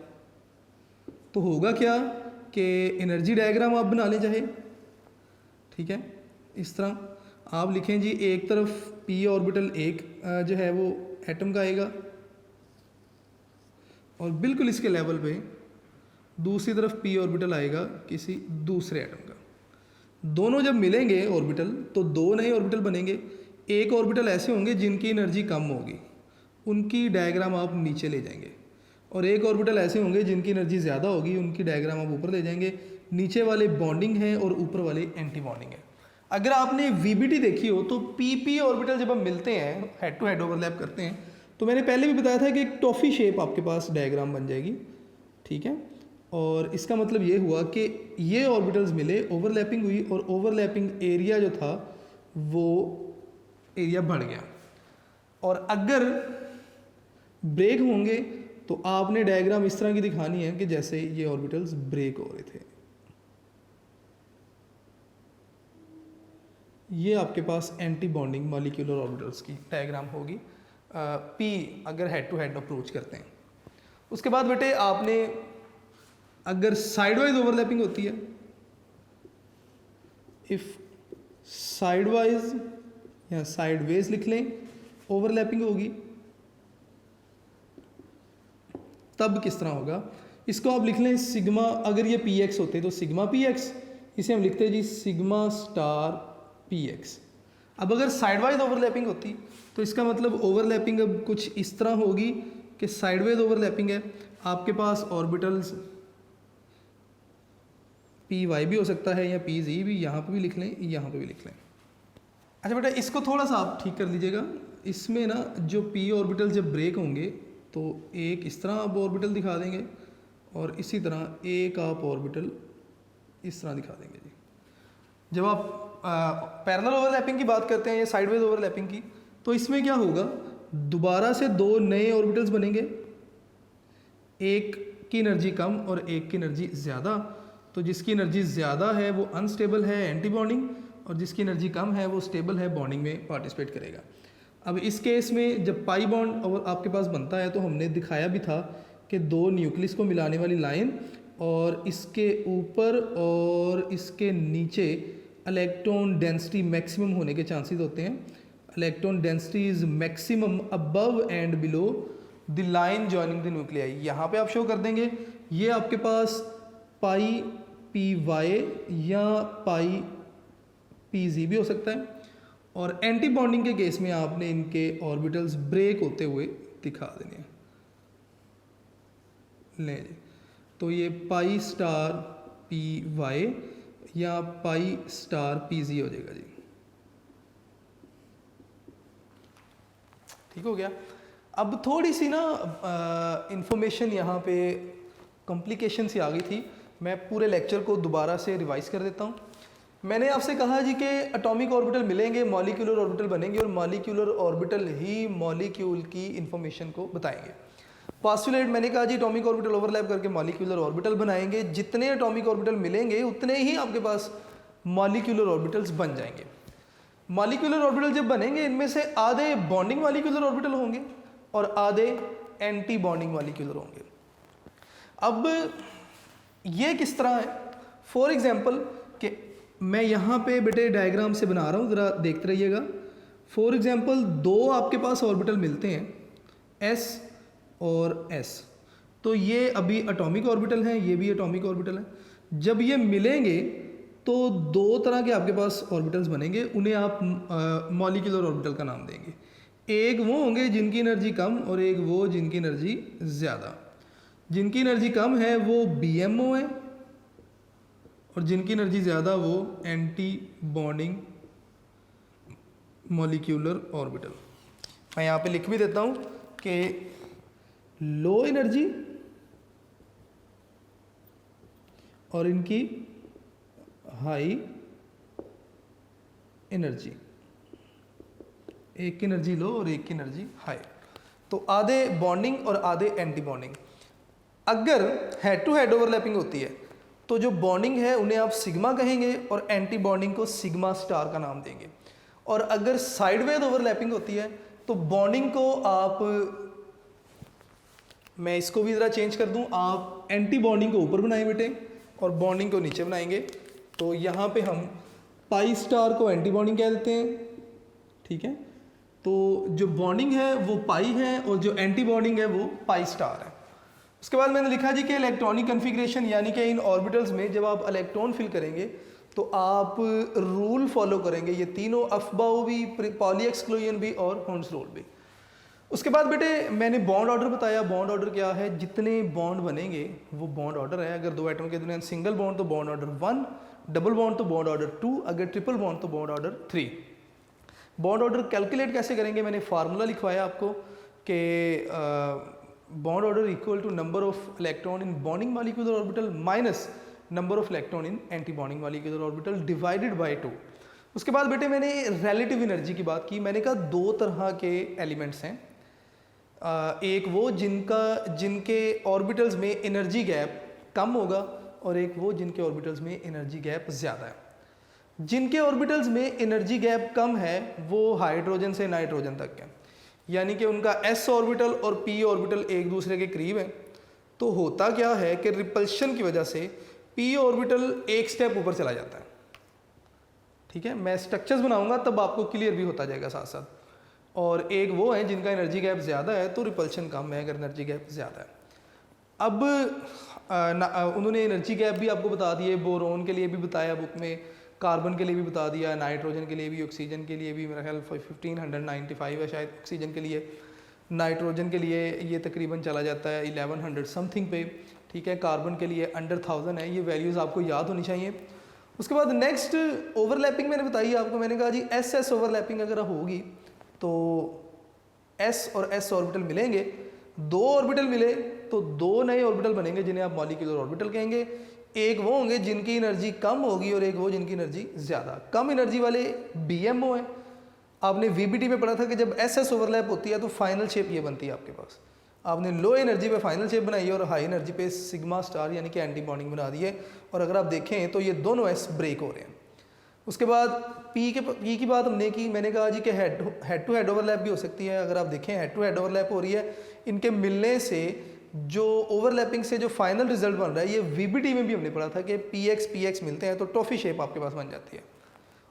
तो होगा क्या कि एनर्जी डायग्राम आप बना लें चाहे, ठीक है। इस तरह आप लिखें जी, एक तरफ पी ऑर्बिटल एक जो है वो एटम का आएगा और बिल्कुल इसके लेवल पे दूसरी तरफ पी ऑर्बिटल आएगा किसी दूसरे एटम का। दोनों जब मिलेंगे ऑर्बिटल तो दो नए ऑर्बिटल बनेंगे। एक ऑर्बिटल ऐसे होंगे जिनकी एनर्जी कम होगी, उनकी डायग्राम आप नीचे ले जाएंगे, और एक ऑर्बिटल ऐसे होंगे जिनकी एनर्जी ज़्यादा होगी, उनकी डायग्राम आप ऊपर ले जाएंगे। नीचे वाले बॉन्डिंग है और ऊपर वाले एंटी बॉन्डिंग है। अगर आपने वीबीटी देखी हो तो पी ऑर्बिटल जब हम मिलते हैं, हेड टू हेड ओवरलैप करते हैं, तो मैंने पहले भी बताया था कि एक टॉफ़ी शेप आपके पास डायग्राम बन जाएगी, ठीक है। और इसका मतलब ये हुआ कि ये ऑर्बिटल्स मिले, ओवरलैपिंग हुई, और ओवरलैपिंग एरिया जो था वो एरिया बढ़ गया। और अगर ब्रेक होंगे तो आपने डायग्राम इस तरह की दिखानी है कि जैसे ये ऑर्बिटल्स ब्रेक हो रहे थे। ये आपके पास एंटी बॉन्डिंग मॉलिक्यूलर ऑर्बिटल्स की डायग्राम होगी, पी अगर हेड टू हेड अप्रोच करते हैं। उसके बाद बेटे आपने अगर साइडवाइज ओवरलैपिंग होती है, इफ साइडवाइज या साइडवेज लिख लें, ओवरलैपिंग होगी, तब किस तरह होगा। इसको आप लिख लें सिग्मा, अगर ये पी एक्स होते तो सिग्मा पी एक्स, इसे हम लिखते हैं जी सिग्मा स्टार पी एक्स। अब अगर साइडवाइज ओवरलैपिंग होती तो इसका मतलब ओवरलैपिंग अब कुछ इस तरह होगी कि साइडवेज ओवरलैपिंग है, आपके पास ऑर्बिटल्स पी वाई भी हो सकता है या पी जी भी, यहाँ पे भी लिख लें, यहाँ पे भी लिख लें। अच्छा बेटा, इसको थोड़ा सा आप ठीक कर लीजिएगा। इसमें ना जो पी ऑर्बिटल जब ब्रेक होंगे तो एक इस तरह आप ऑर्बिटल दिखा देंगे और इसी तरह एक आप ऑर्बिटल इस तरह दिखा देंगे जी। जब आप पैरेलल ओवरलैपिंग की बात करते हैं या साइडवेज ओवरलैपिंग की, तो इसमें क्या होगा, दोबारा से दो नए ऑर्बिटल्स बनेंगे, एक की एनर्जी कम और एक की एनर्जी ज़्यादा। तो जिसकी एनर्जी ज़्यादा है वो अनस्टेबल है, एंटी बॉन्डिंग, और जिसकी एनर्जी कम है वो स्टेबल है, बॉन्डिंग में पार्टिसिपेट करेगा। अब इस केस में जब पाई बॉन्ड और आपके पास बनता है तो हमने दिखाया भी था कि दो न्यूक्लियस को मिलाने वाली लाइन और इसके ऊपर और इसके नीचे इलेक्ट्रॉन डेंसिटी मैक्सिमम होने के चांसेस होते हैं। Electron density is maximum above and below the line joining the nuclei. यहाँ पे आप शो कर देंगे, ये आपके पास पाई पी वाई या पाई पी जी भी हो सकता है, और एंटी बॉन्डिंग के केस में आपने इनके ऑर्बिटल्स ब्रेक होते हुए दिखा देने हैं। ले जी, तो ये पाई स्टार पी वाई या पाई स्टार पी जी हो जाएगा जी। ठीक हो गया। अब थोड़ी सी ना इंफॉर्मेशन यहाँ पे कॉम्प्लिकेशन सी आ गई थी, मैं पूरे लेक्चर को दोबारा से रिवाइज कर देता हूँ। मैंने आपसे कहा जी कि एटॉमिक ऑर्बिटल मिलेंगे, मॉलिक्यूलर ऑर्बिटल बनेंगे, और मॉलिक्यूलर ऑर्बिटल ही मॉलिक्यूल की इंफॉर्मेशन को बताएंगे। पॉस्टुलेट मैंने कहा जी एटॉमिक ऑर्बिटल ओवरलैप करके मॉलिक्यूलर ऑर्बिटल बनाएंगे। जितने एटॉमिक ऑर्बिटल मिलेंगे उतने ही आपके पास मॉलिक्यूलर ऑर्बिटल्स बन जाएंगे। मॉलिक्यूलर ऑर्बिटल जब बनेंगे इनमें से आधे बॉन्डिंग मॉलिक्यूलर ऑर्बिटल होंगे और आधे एंटी बॉन्डिंग मॉलिक्यूलर होंगे। अब ये किस तरह है, फॉर एग्जांपल कि मैं यहाँ पे बेटे डायग्राम से बना रहा हूँ, ज़रा देखते रहिएगा। फॉर एग्जांपल दो आपके पास ऑर्बिटल मिलते हैं s और s, तो ये अभी एटॉमिक ऑर्बिटल हैं, ये भी एटॉमिक ऑर्बिटल है। जब ये मिलेंगे तो दो तरह के आपके पास ऑर्बिटल्स बनेंगे, उन्हें आप मॉलिक्यूलर ऑर्बिटल का नाम देंगे। एक वो होंगे जिनकी एनर्जी कम और एक वो जिनकी एनर्जी ज़्यादा। जिनकी एनर्जी कम है वो BMO है और जिनकी एनर्जी ज़्यादा वो एंटी बॉन्डिंग मॉलिक्यूलर ऑर्बिटल। मैं यहाँ पे लिख भी देता हूँ कि लो एनर्जी और इनकी हाई एनर्जी, एक की एनर्जी लो और एक की एनर्जी हाई, तो आधे बॉन्डिंग और आधे एंटी बॉन्डिंग। अगर हेड टू हेड ओवरलैपिंग होती है तो जो बॉन्डिंग है उन्हें आप सिग्मा कहेंगे और एंटी बॉन्डिंग को सिग्मा स्टार का नाम देंगे। और अगर साइडवेज ओवरलैपिंग होती है तो बॉन्डिंग को आप, मैं इसको भी ज़रा चेंज कर दूं, आप एंटी बॉन्डिंग को ऊपर बनाए बेटे और बॉन्डिंग को नीचे बनाएंगे। तो यहाँ पे हम पाई स्टार को एंटी बॉन्डिंग कह देते हैं, ठीक है। तो जो बॉन्डिंग है वो पाई है और जो एंटी बॉन्डिंग है वो पाई स्टार है। उसके बाद मैंने लिखा जी कि इलेक्ट्रॉनिक कन्फिग्रेशन, यानी कि इन ऑर्बिटल्स में जब आप इलेक्ट्रॉन फिल करेंगे तो आप रूल फॉलो करेंगे, ये तीनों, अफबाउ भी, पॉली एक्सक्लूजन भी और होल्म्स रूल भी। उसके बाद बेटे मैंने बॉन्ड ऑर्डर बताया। बॉन्ड ऑर्डर क्या है, जितने बॉन्ड बनेंगे वो बॉन्ड ऑर्डर है। अगर दो एटम के दरमियान सिंगल बॉन्ड तो बॉन्ड ऑर्डर 1, डबल बॉन्ड तो बॉन्ड ऑर्डर 2, अगर ट्रिपल बॉन्ड तो bond order 3। Bond order calculate कैसे करेंगे, मैंने फार्मूला लिखवाया आपको कि bond order equal to number of electron in bonding molecular orbital minus number of electron in anti bonding molecular orbital divided by 2। उसके बाद बेटे मैंने रिलेटिव एनर्जी की बात की। मैंने कहा दो तरह के एलिमेंट्स हैं, एक वो जिनके ऑर्बिटल्स में एनर्जी गैप कम होगा और एक वो जिनके ऑर्बिटल्स में एनर्जी गैप ज़्यादा है। जिनके ऑर्बिटल्स में एनर्जी गैप कम है वो हाइड्रोजन से नाइट्रोजन तक है, यानी कि उनका s ऑर्बिटल और p ऑर्बिटल एक दूसरे के करीब है। तो होता क्या है कि रिपल्शन की वजह से p ऑर्बिटल एक स्टेप ऊपर चला जाता है, ठीक है। मैं स्ट्रक्चर्स बनाऊंगा तब आपको क्लियर भी होता जाएगा साथ साथ। और एक वो है जिनका एनर्जी गैप ज़्यादा है तो रिपल्शन कम है अगर एनर्जी गैप ज़्यादा है। अब उन्होंने एनर्जी गैप भी आपको बता दिए, बोरोन के लिए भी बताया बुक में, कार्बन के लिए भी बता दिया, नाइट्रोजन के लिए भी, ऑक्सीजन के लिए भी, मेरा ख्याल 1595 है शायद ऑक्सीजन के लिए। नाइट्रोजन के लिए ये तकरीबन चला जाता है 1100 समथिंग पे, ठीक है। कार्बन के लिए अंडर 1000 है। ये वैल्यूज़ आपको याद होनी चाहिए। उसके बाद नेक्स्ट ओवरलैपिंग मैंने बताई आपको, मैंने कहा जी एस ओवरलैपिंग अगर होगी तो s और s ऑर्बिटल मिलेंगे, दो ऑर्बिटल मिले तो दो नए ऑर्बिटल बनेंगे जिन्हें आप मॉलिक्यूलर ऑर्बिटल कहेंगे। एक वो होंगे जिनकी एनर्जी कम होगी और एक वो जिनकी एनर्जी ज़्यादा। कम एनर्जी वाले BMO है। आपने VBT में पढ़ा था कि जब SS ओवरलैप होती है तो फाइनल शेप ये बनती है आपके पास। आपने लो एनर्जी पे फाइनल शेप बनाई है और हाई एनर्जी पे सिग्मा स्टार यानी कि एंटी बॉन्डिंग बना दी है। और अगर आप देखें तो ये दोनों S ब्रेक हो रहे हैं। उसके बाद P की बात हमने की, मैंने कहा जी कि हेड टू हेड ओवरलैप भी हो सकती है। अगर आप देखें हेड टू हेड ओवरलैप हो रही है, इनके मिलने से जो ओवरलैपिंग से जो फाइनल रिजल्ट बन रहा है, ये VBT में भी हमने पढ़ा था कि PX मिलते हैं तो टॉफी शेप आपके पास बन जाती है।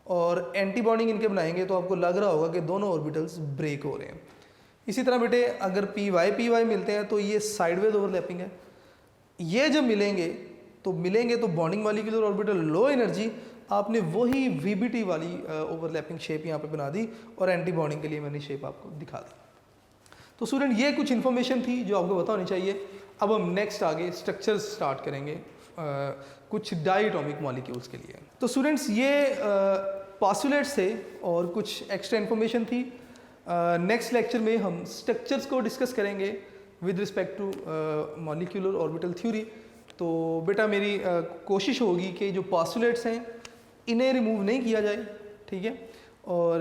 और एंटी बॉन्डिंग इनके बनाएंगे तो आपको लग रहा होगा कि दोनों ऑर्बिटल्स ब्रेक हो रहे हैं। इसी तरह बेटे अगर PY मिलते हैं तो ये साइडवेज ओवरलैपिंग है। ये जब मिलेंगे तो bonding molecular orbital low energy, आपने वही VBT वाली ओवरलैपिंग शेप यहाँ पे बना दी और एंटी बॉन्डिंग के लिए मैंने शेप आपको दिखा दी। तो स्टूडेंट ये कुछ इन्फॉर्मेशन थी जो आपको पता होनी चाहिए। अब हम नेक्स्ट आगे स्ट्रक्चर स्टार्ट करेंगे कुछ डायटोमिक मॉलिक्यूल्स के लिए। तो स्टूडेंट्स ये पॉस्टुलेट्स थे और कुछ एक्स्ट्रा इन्फॉर्मेशन थी। नेक्स्ट लेक्चर में हम स्ट्रक्चर्स को डिस्कस करेंगे with respect to molecular orbital theory. तो बेटा मेरी कोशिश होगी कि जो पॉस्टुलेट्स हैं इन्हें रिमूव नहीं किया जाए, ठीक है, और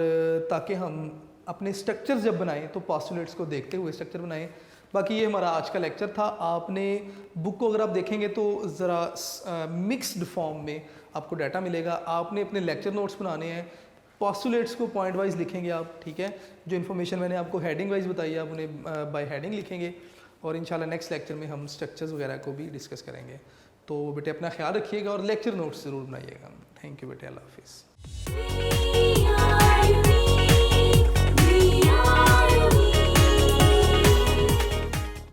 ताकि हम अपने स्ट्रक्चर्स जब बनाएं तो पॉस्टुलेट्स को देखते हुए स्ट्रक्चर बनाएं। बाकी ये हमारा आज का लेक्चर था। आपने बुक को अगर आप देखेंगे तो ज़रा मिक्स्ड फॉर्म में आपको डाटा मिलेगा। आपने अपने लेक्चर नोट्स बनाने हैं, पॉस्टुलेट्स को पॉइंट वाइज लिखेंगे आप, ठीक है। जो इन्फॉर्मेशन मैंने आपको हेडिंग वाइज बताई है आप उन्हें बाय हेडिंग लिखेंगे, और इंशाल्लाह नेक्स्ट लेक्चर में हम स्ट्रक्चर्स वगैरह को भी डिस्कस करेंगे। तो बेटे अपना ख्याल रखिएगा और लेक्चर नोट्स ज़रूर बनाइएगा। थैंक यू बेटे, अल्लाह हाफिज़।